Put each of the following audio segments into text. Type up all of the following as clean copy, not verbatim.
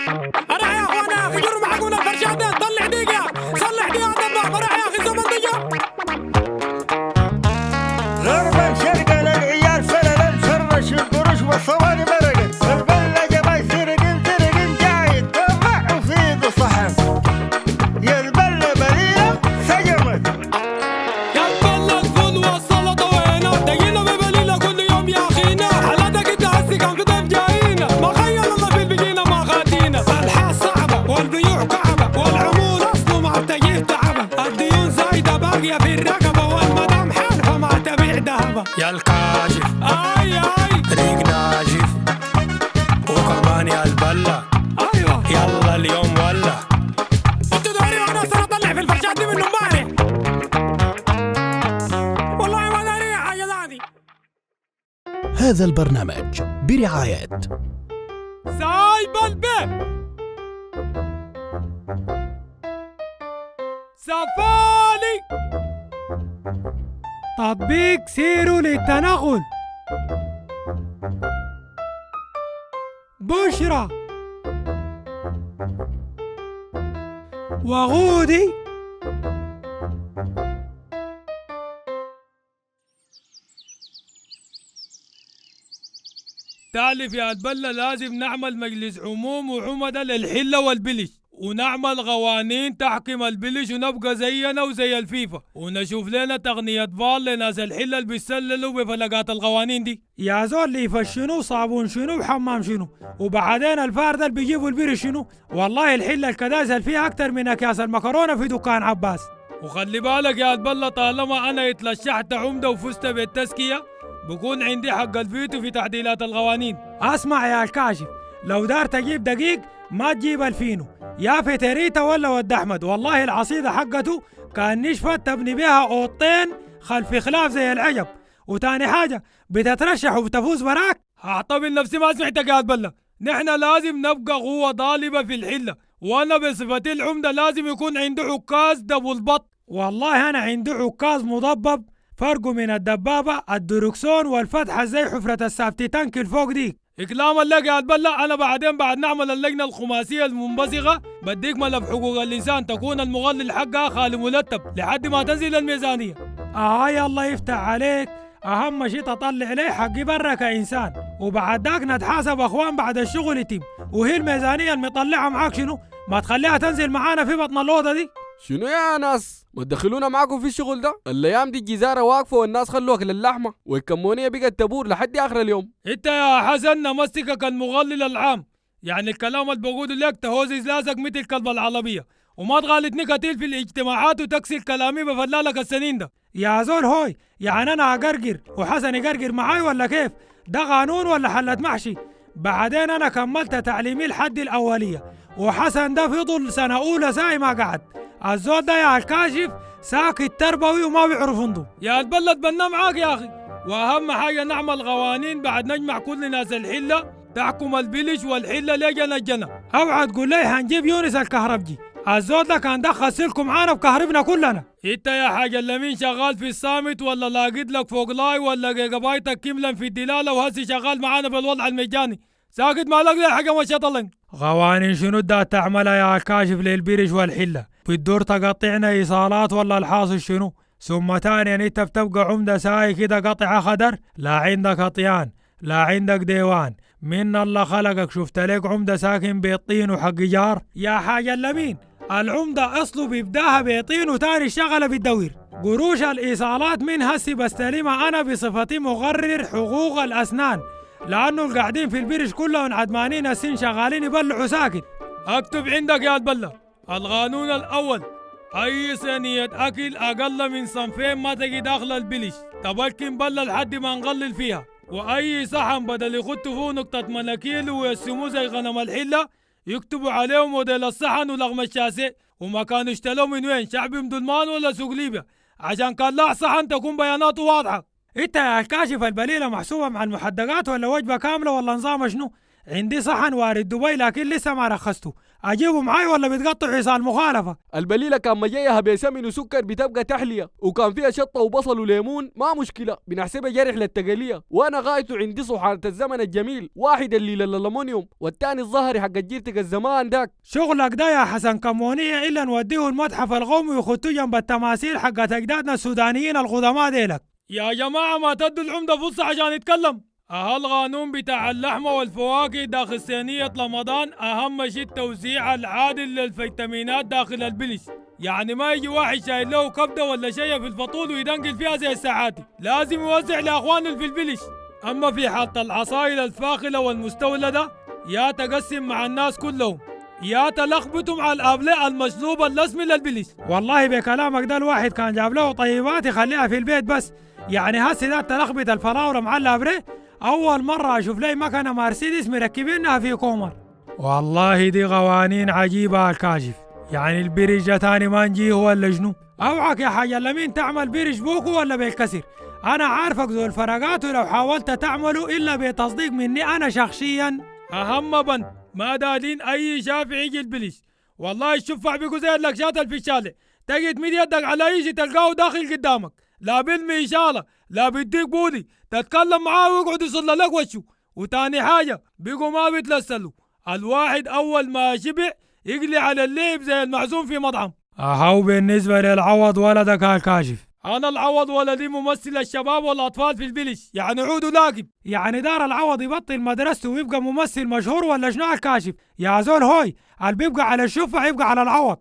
اروح يا اخوانا يا اخي جروا معاكم الفرشاتين طلع دقيقة صلح دقيقة دباب اروح يا اخي زمن دقيقة. غربا شرقا للعيال فللا فرش القروش والصواني مرقت البلة جباي سرقن جايد طمع وفيض صحن يا البلة بليلة سجمت يا البلة الفول والسلطة وهنا دقينا ببليلة كل يوم يا اخينا حالاتك انت هسي كان في ضيف جاينا ما خيل الله في البقينا ما خاتينا الحياة صعبة والبيوع كعبة والعمول اصله ما بتجيه تعبة الديون زايدة باقية في الرقبة والمدام حالفة ما تبيع ذهبة يا الكاشف اي ريق ناشف وكمان يا البلة ايوه يلا اليوم ولا انتوا داري وانا صار اطلع في الفرشات دي منه مانع والله ما داري حاجة ثاني. هذا البرنامج برعاية سايب البيت سفالي تطبيق سيروا للتنقل بشرى وغودي تعرف يا البلة لازم نعمل مجلس عموم وعمدة للحلة والبلش ونعمل قوانين تحكم البلش ونبقى زينا وزي الفيفا ونشوف لنا تقنية فال لناس الحلة اللي بيسللوا بفلقات القوانين دي. يا زول ليفا شنو صابون شنو وحمام شنو وبعدين الفار ده اللي بيجيبوا البرش شنو. والله الحلة الكداس اللي فيها أكتر من أكياس المكرونة في دكان عباس. وخلي بالك يا البلة طالما أنا اتلشحت عمدة وفزت بالتزكية بكون عندي حق الفيتو في تعديلات القوانين. اسمع يا الكاشف لو دار تجيب دقيق ما تجيب الفينو يا فتريتا ولا ود احمد والله العصيدة حقته كان نشفت تبني بيها اوضتين خلف خلاف زي العجب. وتاني حاجة بتترشح وبتفوز براك. هعطبل نفسي ما سمعتك يا البلة. نحن لازم نبقى قوة ضالبة في الحلة وانا بصفتي العمدة لازم يكون عنده عكاز دبل بط. والله انا عندي عكاز مضبب فرقه من الدبابة الدروكسون والفتحة زي حفرة السافتي تانك الفوق ديك. إكلاما لك يا البلة أنا بعدين بعد نعمل اللجنة الخماسية المنبثقة بديك ملف حقوق الإنسان تكون المغلل حقها خالي مرتب لحد ما تنزل الميزانية. الله يفتح عليك أهم شيء تطلع لي حقي برا كإنسان وبعد ذاك نتحاسب أخوان بعد الشغل يتم. وهي الميزانية المطلعة معاك شنو ما تخليها تنزل معانا في بطن الأوضة دي. شنو يا ناس ما تدخلونا معاكم في الشغل ده؟ الايام دي الجزاره واقفه والناس خلوا اكل اللحمه والكمونيه بقت تبور لحد اخر اليوم. انت يا حسن نمسكك المغلل العام يعني الكلام اللي بقوله لك تهوزز لازق مثل كلب العربيه وما تغالطني كتير في الاجتماعات وتكسر كلامي بفلالك السنين ده. يا زول هوي يعني انا اقرقر وحسن يقرقر معاي ولا كيف؟ ده قانون ولا حلة محشي؟ بعدين انا كملت تعليمي الحد الاوليه وحسن ده فضل سنه اولى زي ما قعد. الزول ده يا الكاشف ساكت تربوي وما بيعرف ينضم. يا البلد بنا معاك يا اخي واهم حاجه نعمل قوانين بعد نجمع كل ناس الحله تحكم البلش والحله لجنة الجنة. اوعى تقول لي هنجيب يونس الكهربجي الزول ده كان دخل سلكم معانا بكهربنا كلنا. انت يا حاجه اللمين شغال في الصامت ولا لاقيت لك فوق لاي ولا جيجا بايتك كملا في الدلاله وهسي شغال معانا بالوضع المجاني ساكت مالك لي حاجه ما شطلن. قوانين شنو دا تعملها يا الكاشف للبرش والحله؟ بتدور تقطعنا ايصالات ولا الحاصل شنو؟ ثم تاني انت بتبقى عمده ساي كده قطعه خدر لا عندك اطيان لا عندك ديوان من الله خلقك شفت لك عمده ساكن بيطين وحق جار. يا حاجه اللمين العمده اصله بيبداها بيطين وتاني الشغله بالدوير. قروش الايصالات من هسي بستلمها انا بصفتي مقرر حقوق الاسنان لانه القاعدين في البرش كلهم عدمانين السن شغالين يبلعوا ساكت. اكتب عندك يا البله القانون الاول اي صينيه اكل اقل من صنفين ما تجي داخل البلش تبكن بله لحد ما نقلل فيها. واي صحن بدل يخطوا فيه نقطه مناكيل ويرسموه زي غنم الحله يكتبوا عليهم موديل الصحن ولغم الشاسع ومكان اشتلوه من وين شعبي مدلمان ولا سوق ليبيا عشان كان لا صحن تكون بياناته واضحه. انت يا الكاشف البليله محسوبه مع المحدقات ولا وجبه كامله ولا نظام شنو؟ عندي صحن وارد دبي لكن لسه ما رخصته، اجيبه معاي ولا بتقطع عصا المخالفه؟ البليله كان مجيها بسمن وسكر بتبقى تحليه، وكان فيها شطه وبصل وليمون، ما مشكله بنحسبها جرح للتقليه. وانا غايته عندي صحانه الزمن الجميل، واحد الليل الالومنيوم والتاني الظهري حق جيرتك الزمان داك. شغلك ده يا حسن كمونيه الا نوديه المتحف القومي ويخطوه جنب التماثيل حقت اجدادنا السودانيين القدماء ديلك. يا جماعه ما تدوا العمده فرصه عشان يتكلم. القانون بتاع اللحمة والفواكه داخل صينية رمضان أهم شيء التوزيع العادل للفيتامينات داخل البلش، يعني ما يجي واحد شايل له كبدة ولا شيء في الفطور ويدنقل فيها زي الساعاتي، لازم يوزع لأخوانه في البلش. أما في حالة العصائر الفاخلة والمستولدة يا تقسم مع الناس كلهم يا تلخبطوا مع الأبلاء المشلوبة الاسمي للبلش. والله بكلامك ده الواحد كان جاب له طيبات يخليها في البيت بس، يعني هسه ده تلخبط الفراولة مع الأبرة أول مرة أشوف لي مكنة مرسيدس مركبينها في كومر. والله دي قوانين عجيبة الكاشف، يعني البرج تاني ما نجيه ولا شنو؟ أوعك يا حاجة لمين تعمل برج بوكو ولا بالكسر؟ أنا عارفك ذو الفرقات ولو حاولت تعمله إلا بتصديق مني أنا شخصيا. أهم بند ما دادين أي شافع يجي البلش، والله الشفع بيكو زي اللكشات في الشارع، تجي تمد يدك على يجي تلقاه داخل قدامك، لا بالمي إشارة لا بيديك بودي تتكلم معاه ويقعد يصلى لك وشه. وتاني حاجة بيقوا ما بيتلسلوا، الواحد أول ما شبع يقلي على الليب زي المعزوم في مطعم. أهو بالنسبة للعوض ولدك الكاشف، أنا العوض ولدي ممثل الشباب والأطفال في البلش، يعني عودوا لاقب، يعني دار العوض يبطل مدرسته ويبقى ممثل مشهور ولا شنو الكاشف؟ يا زول هوي اللي بيبقى على الشفع يبقى على العوض.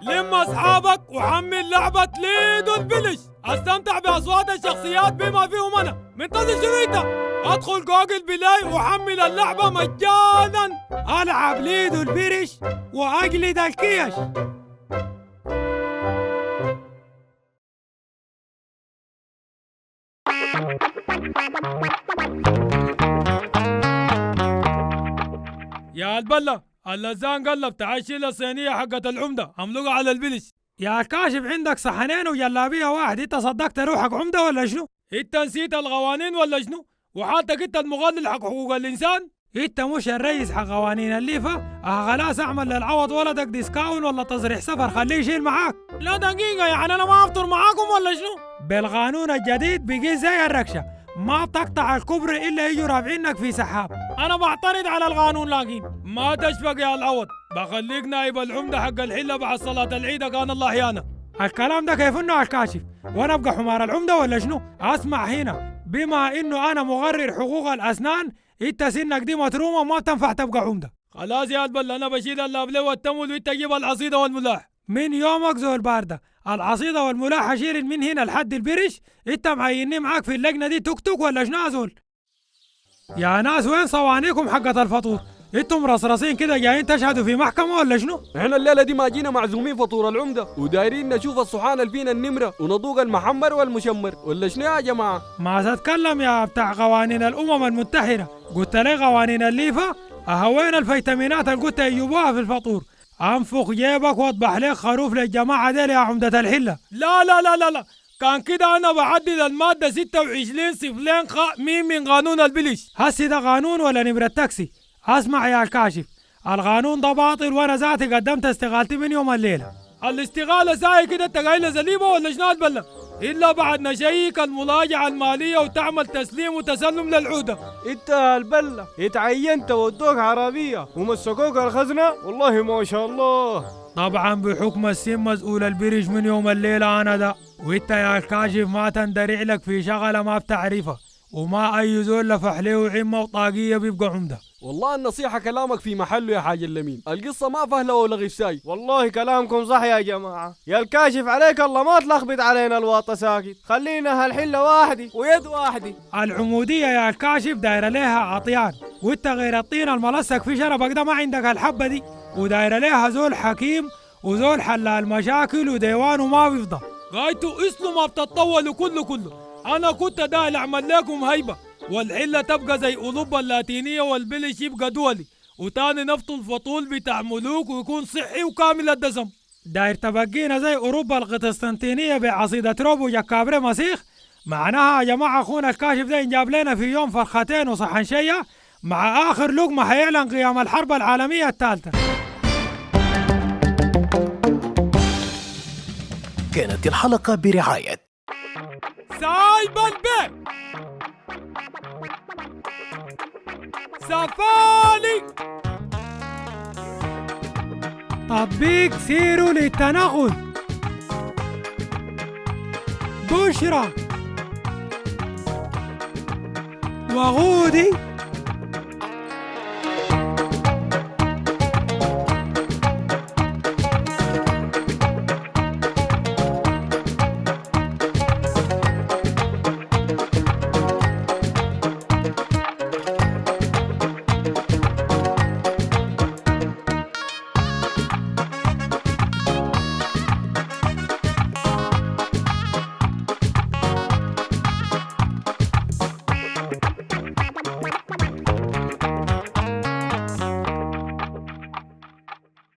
لم اصحابك وحمل لعبة ليدو البلش، استمتع باصوات الشخصيات بما فيهم انا. منتظر شنو انت؟ ادخل جوجل بلاي وحمل اللعبة مجانا. العب ليدو البرش واجلد الكيش. يا البلة اللزان قلب تعال شيل الصينية حقت العمدة املقها على البلش. يا كاشف عندك صحنين وجلابية واحد، انت صدقت روحك عمدة ولا شنو؟ انت نسيت القوانين ولا شنو؟ وحالتك انت المغلل حق حقوق الانسان؟ انت مش الرئيس حق قوانين الليفة؟ خلاص اعمل للعوض ولدك ديسكاون ولا تصريح سفر خليه يشيل معاك. لا دقيقة يعني انا ما افطر معاكم ولا شنو؟ بالقانون الجديد بقي زي الركشة، ما تقطع الكبر الا يجوا رافعينك في سحاب. انا بعترض على القانون لكن ما تشفق يا العوض، بخليك نائب العمده حق الحله بعد صلاه العيد كان الله احيانا. الكلام ده كيف انه الكاشف؟ وانا ابقى حمار العمده ولا شنو؟ اسمع هنا، بما انه انا مغرر حقوق الاسنان انت سنك دي مترومه ما تنفع تبقى عمده. خلاص يا البل انا بشيل اللابلي والتمول وانت تجيب العصيده والملاح. من يومك زول بارده العصيده والملاح اشيل من هنا لحد البرش، انت معيني معاك في اللجنه دي توك توك ولا شنو زول؟ يا ناس وين صوانيكم حقت الفطور؟ انتم رصرصين كده جايين تشهدوا في محكمه ولا شنو؟ احنا الليله دي ما جينا معزومين فطور العمده ودايرين نشوف الصحان اللي فينا النمره ونضوق المحمر والمشمر ولا شنو يا جماعه؟ ما تتكلم يا بتاع قوانين الامم المتحده، قلت لي قوانين الليفه اهوين الفيتامينات اللي قلت يجيبوها في الفطور. انفخ جيبك واطبح لك خروف للجماعه ديل يا عمده الحله. لا لا لا لا لا، كان كده انا بعدل الماده 26 صفلين خاء ميم من قانون البلش. هسي ده قانون ولا نمره تاكسي؟ اسمع يا الكاشف، القانون ده باطل وانا ذاتي قدمت استقالتي من يوم الليله. الاستقاله ساي كده انت قايله زليبه ولا شنو تبلغ؟ الا بعد نشيك المراجعه الماليه وتعمل تسليم وتسلم للعوده. انت البلة اتعينت ودوك عربية ومسكوك الخزنة، والله ما شاء الله. طبعا بحكم السن مسؤول البرج من يوم الليله انا ده، وانت يا الكاشف ما تندرع لك في شغله ما بتعرفها، وما اي زول لفح له عمه وطاقيه بيبقى عمده. والله النصيحة كلامك في محله يا حاج اللمين، القصة ما فهلة ولا غشاي. والله كلامكم صح يا جماعة، يا الكاشف عليك الله ما تلخبط علينا الواطة ساكت، خلينا هالحلة واحدة ويد واحدة. العمودية يا الكاشف دايرة لها عطيان، وانت غير الطين الملصق في شربك ده ما عندك الحبة دي، ودايرة لها زول حكيم وزول حلال مشاكل وديوانه ما بيفضى. غايته اسلو ما بتطولوا كله. انا كنت دايل اعمل لكم هيبة والحلة تبقى زي أوروبا اللاتينية والبلش يبقى دولي، وتاني نفط الفطول بتاع ملوك ويكون صحي وكامل الدسم. داير تبقينا زي أوروبا القسطنطينية بعصيدة روب وجكابري مسيخ، معناها يا جماعة أخونا الكاشف ده إنجاب لنا في يوم فرختين وصحن شية، مع آخر لقمة حيعلن قيام الحرب العالمية الثالثة. كانت الحلقة برعاية سايب البيت، سفالي، تطبيق سيروا للتنغل، بشرى، وغودي